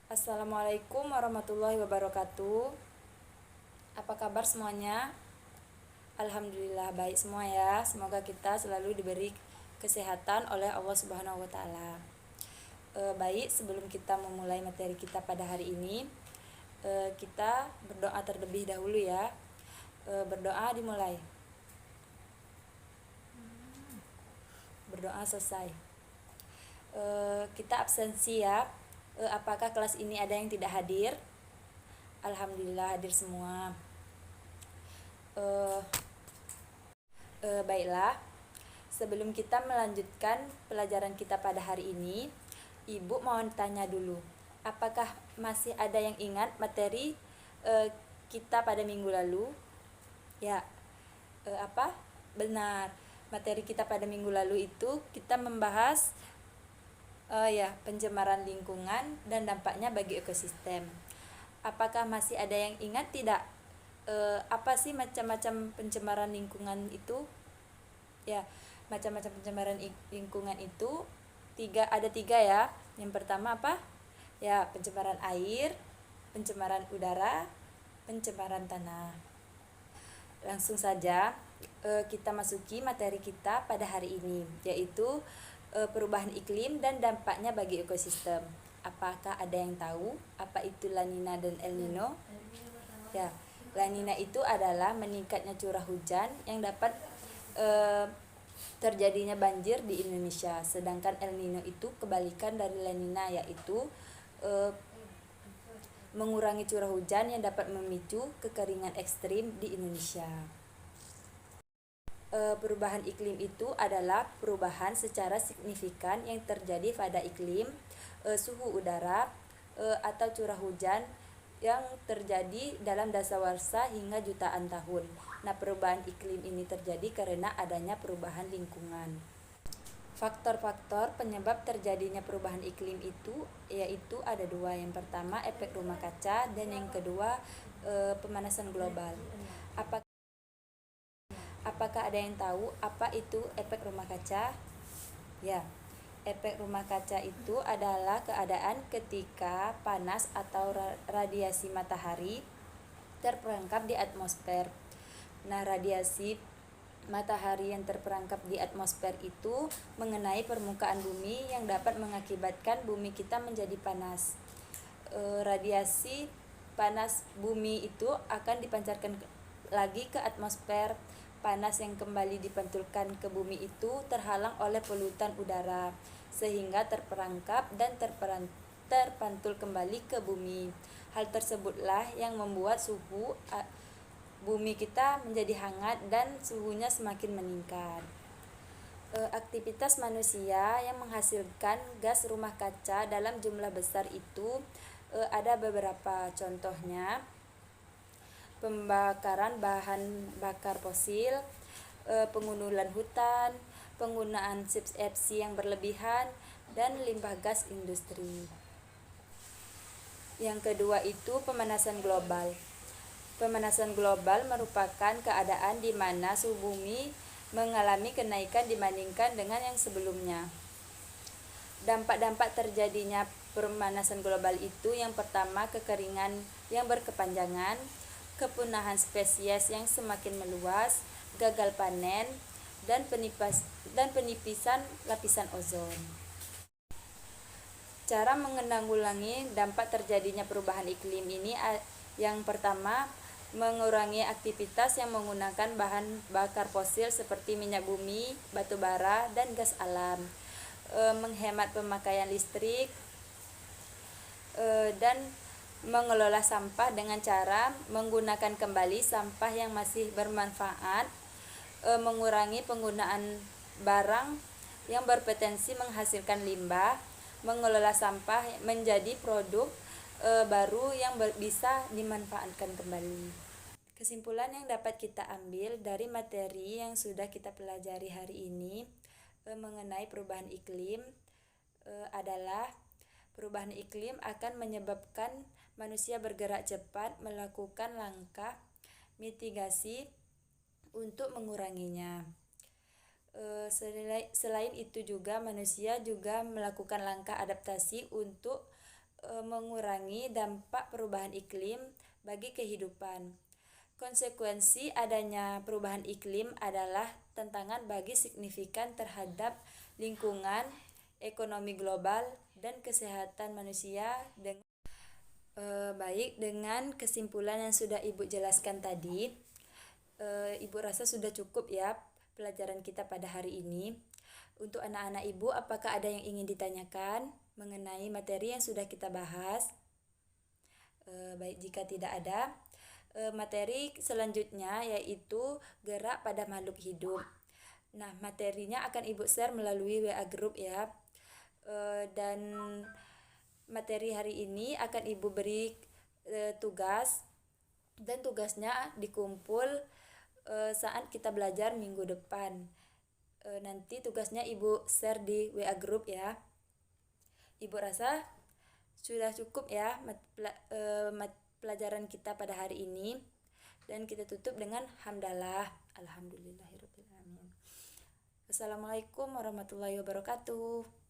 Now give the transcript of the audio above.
Assalamualaikum warahmatullahi wabarakatuh. Apa kabar semuanya? Alhamdulillah baik semua ya. Semoga kita selalu diberi kesehatan oleh Allah Subhanahu wa taala. Baik, sebelum kita memulai materi kita pada hari ini, kita berdoa terlebih dahulu ya. Berdoa dimulai. Berdoa selesai. Kita absensi ya. Apakah kelas ini ada yang tidak hadir? Alhamdulillah hadir semua. Baiklah, sebelum kita melanjutkan pelajaran kita pada hari ini, Ibu mau tanya dulu, apakah masih ada yang ingat materi kita pada minggu lalu? Ya, apa? Benar, materi kita pada minggu lalu itu kita membahas pencemaran lingkungan dan dampaknya bagi ekosistem. Apakah masih ada yang ingat tidak? Apa sih macam-macam pencemaran lingkungan itu? Ya, macam-macam pencemaran lingkungan itu ada tiga ya. Yang pertama apa? Ya, pencemaran air, pencemaran udara, pencemaran tanah. Langsung saja kita masuki materi kita pada hari ini, yaitu perubahan iklim dan dampaknya bagi ekosistem. Apakah ada yang tahu apa itu La Nina dan El Nino? Ya, La Nina itu adalah meningkatnya curah hujan yang dapat terjadinya banjir di Indonesia. Sedangkan El Nino itu kebalikan dari La Nina, yaitu mengurangi curah hujan yang dapat memicu kekeringan ekstrim di Indonesia. Perubahan iklim itu adalah perubahan secara signifikan yang terjadi pada iklim, suhu udara, atau curah hujan yang terjadi dalam dasawarsa hingga jutaan tahun. Nah, perubahan iklim ini terjadi karena adanya perubahan lingkungan. Faktor-faktor penyebab terjadinya perubahan iklim itu yaitu ada dua. Yang pertama efek rumah kaca dan yang kedua pemanasan global. Apakah ada yang tahu apa itu efek rumah kaca? Ya, efek rumah kaca itu adalah keadaan ketika panas atau radiasi matahari terperangkap di atmosfer. Nah, radiasi matahari yang terperangkap di atmosfer itu mengenai permukaan bumi yang dapat mengakibatkan bumi kita menjadi panas. Radiasi panas bumi itu akan dipancarkan lagi ke atmosfer. Panas yang kembali dipantulkan ke bumi itu terhalang oleh polutan udara sehingga terperangkap dan terpantul kembali ke bumi. Hal tersebutlah yang membuat suhu bumi kita menjadi hangat dan suhunya semakin meningkat. Aktivitas manusia yang menghasilkan gas rumah kaca dalam jumlah besar itu ada beberapa contohnya: pembakaran bahan bakar fosil, pengundulan hutan, penggunaan CFC yang berlebihan, dan limbah gas industri. Yang kedua itu pemanasan global. Pemanasan global merupakan keadaan di mana suhu bumi mengalami kenaikan dibandingkan dengan yang sebelumnya. Dampak-dampak terjadinya pemanasan global itu yang pertama kekeringan yang berkepanjangan, kepunahan spesies yang semakin meluas, gagal panen, dan penipisan lapisan ozon. Cara menanggulangi dampak terjadinya perubahan iklim ini yang pertama, mengurangi aktivitas yang menggunakan bahan bakar fosil seperti minyak bumi, batu bara, dan gas alam. Menghemat pemakaian listrik, dan mengelola sampah dengan cara menggunakan kembali sampah yang masih bermanfaat, mengurangi penggunaan barang yang berpotensi menghasilkan limbah, mengelola sampah menjadi produk baru yang bisa dimanfaatkan kembali. Kesimpulan yang dapat kita ambil dari materi yang sudah kita pelajari hari ini mengenai perubahan iklim adalah perubahan iklim akan menyebabkan manusia bergerak cepat melakukan langkah mitigasi untuk menguranginya. Selain itu juga manusia juga melakukan langkah adaptasi untuk mengurangi dampak perubahan iklim bagi kehidupan. Konsekuensi adanya perubahan iklim adalah tantangan bagi signifikan terhadap lingkungan, ekonomi global, dan kesehatan manusia. Baik, dengan kesimpulan yang sudah Ibu jelaskan tadi, Ibu rasa sudah cukup ya pelajaran kita pada hari ini. Untuk anak-anak Ibu, apakah ada yang ingin ditanyakan mengenai materi yang sudah kita bahas? Baik, jika tidak ada, materi selanjutnya yaitu gerak pada makhluk hidup. Nah, materinya akan Ibu share melalui WA group ya. Dan materi hari ini akan Ibu beri tugas, dan tugasnya dikumpul saat kita belajar minggu depan. Nanti tugasnya Ibu share di WA group ya. Ibu rasa sudah cukup ya pelajaran kita pada hari ini, dan kita tutup dengan hamdalah, alhamdulillahirabbil alamin. Wassalamualaikum warahmatullahi wabarakatuh.